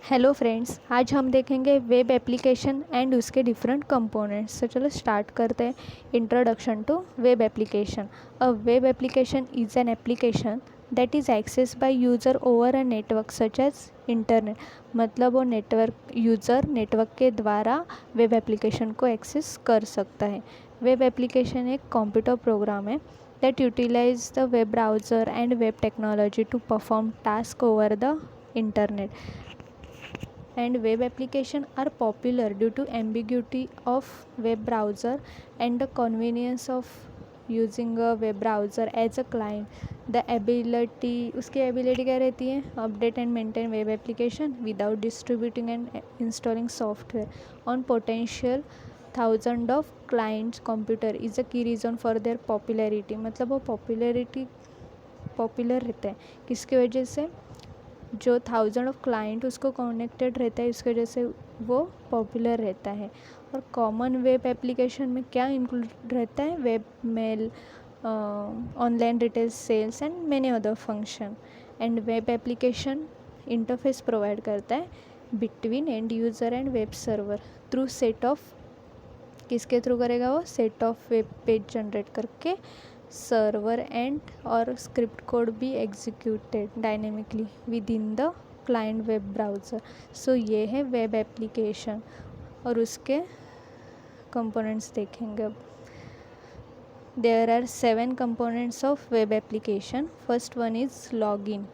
Hello friends, आज हम देखेंगे वेब एप्लीकेशन एंड उसके डिफरेंट कंपोनेंट्स। तो चलो स्टार्ट करते हैं। Introduction to web application. A web application is an application that is access by user over a network such as internet. मतलब वो यूज़र नेटवर्क के द्वारा वेब एप्लीकेशन को एक्सेस कर सकता है। वेब एप्लीकेशन एक कंप्यूटर प्रोग्राम है that utilize the web browser and web technology to perform tasks over the internet. And web applications are popular due to ambiguity of web browser and the convenience of using a web browser as a client. The ability उसकी ability क्या रहती है? Update and maintain web application without distributing and installing software on potential thousand of clients computer is a की reason for their popularity. मतलब वो popular रहता है किसकी वजह से? जो थाउजेंड ऑफ क्लाइंट उसको कनेक्टेड रहता है, इसकी वजह से वो पॉपुलर रहता है। और कॉमन वेब एप्लीकेशन में क्या इंक्लूड रहता है? Web mail, online retail sales and many other function. And web application interface provide करता है between end user and web server through set of, किसके थ्रू करेगा वो? Set of web page generate करके सर्वर एंड और script code भी executed dynamically within the client web browser. So ये है वेब एप्लीकेशन और उसके कंपोनेंट्स देखेंगे अब। There are 7 components of web application. First one is login.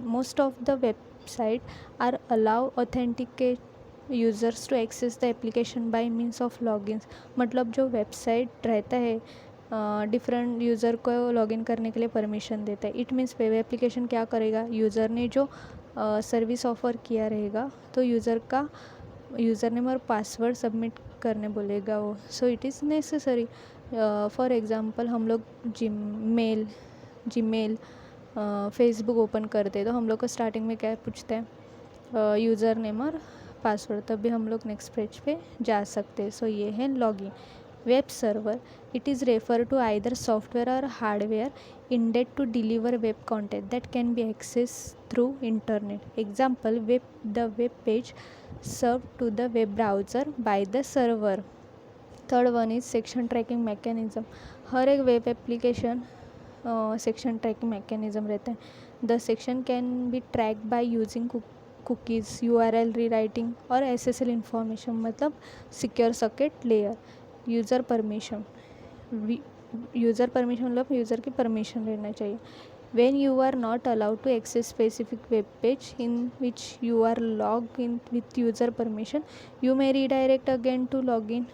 Most of the website are allow authenticate users to access the application by means of logins. मतलब जो website रहता है डिफरेंट यूज़र को login करने के लिए परमिशन देता है। इट मीन्स वेब एप्लीकेशन क्या करेगा? यूज़र ने जो सर्विस ऑफ़र किया रहेगा तो यूज़र नेम और पासवर्ड सबमिट करने बोलेगा वो। So it is necessary. For example हम लोग जीमेल फेसबुक ओपन करते हैं तो हम लोग को स्टार्टिंग में क्या पूछते हैं? यूज़र नेम और पासवर्ड, तब भी हम लोग नेक्स्ट पेज पे जा सकते हैं। सो ये है login. Web server, it is referred to either software or hardware intended to deliver web content that can be accessed through internet. Example, the web page served to the web browser by the server. Third one is section tracking mechanism. हर एक web application section tracking mechanism रहता है। The section can be track by using cookies, URL rewriting और SSL information. मतलब secure socket layer. User permission मतलब user की permission रहना चाहिए। when you are not allowed to access specific web page in which you are logged in with user permission, you may redirect again to login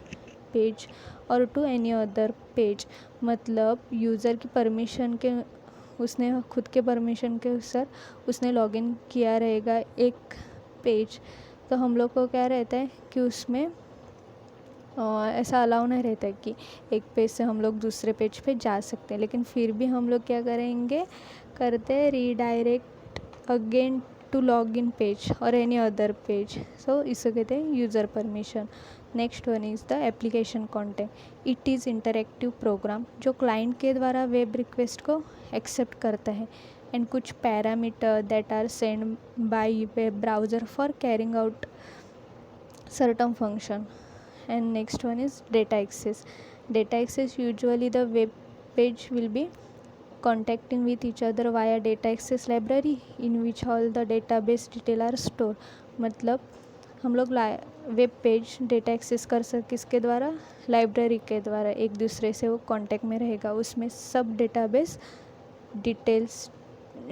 page or to any other page। मतलब user की permission के, उसने खुद के permission के अनुसार उसने login किया रहेगा एक पेज, तो हम लोग को क्या रहता है कि उसमें ऐसा अलाउ नहीं रहता है कि एक पेज से हम लोग दूसरे पेज पे जा सकते हैं। लेकिन फिर भी हम लोग क्या करते हैं redirect again to log in page और एनी अदर पेज। सो इसे कहते हैं user permission. Next one is the application content. It is interactive program जो क्लाइंट के द्वारा वेब रिक्वेस्ट को एक्सेप्ट करता है एंड कुछ parameter that are send by web browser for carrying out certain function. And next one is data access. Data access, usually the web page will be contacting with each other via data access library in which all the database detail are stored। मतलब हम लोग web page data access कर किसके द्वारा? Library के द्वारा। एक दूसरे से वो कांटेक्ट में रहेगा, उसमें सब डेटाबेस डिटेल्स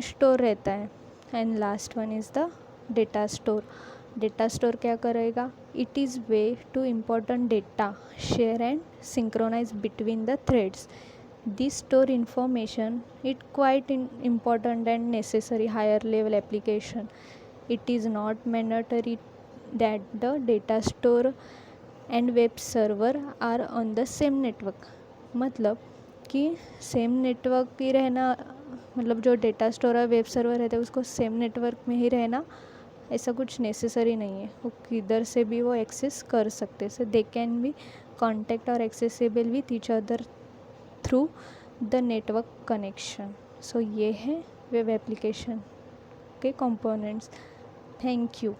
स्टोर रहता है। And last one is the data store. Data store क्या करेगा? It is way to important data share and synchronize between the threads. This store information it quite important and necessary higher level application. It is not mandatory that the data store and web server are on the same network। मतलब कि same network ही रहना, मतलब जो data store और web server रहता है उसको same network में ही रहना ऐसा कुछ नेसेसरी नहीं है। वो किधर से भी वो एक्सेस कर सकते। So they can be contact और accessible with each other through the network connection. So ये है वेब एप्लीकेशन के कंपोनेंट्स। Thank you.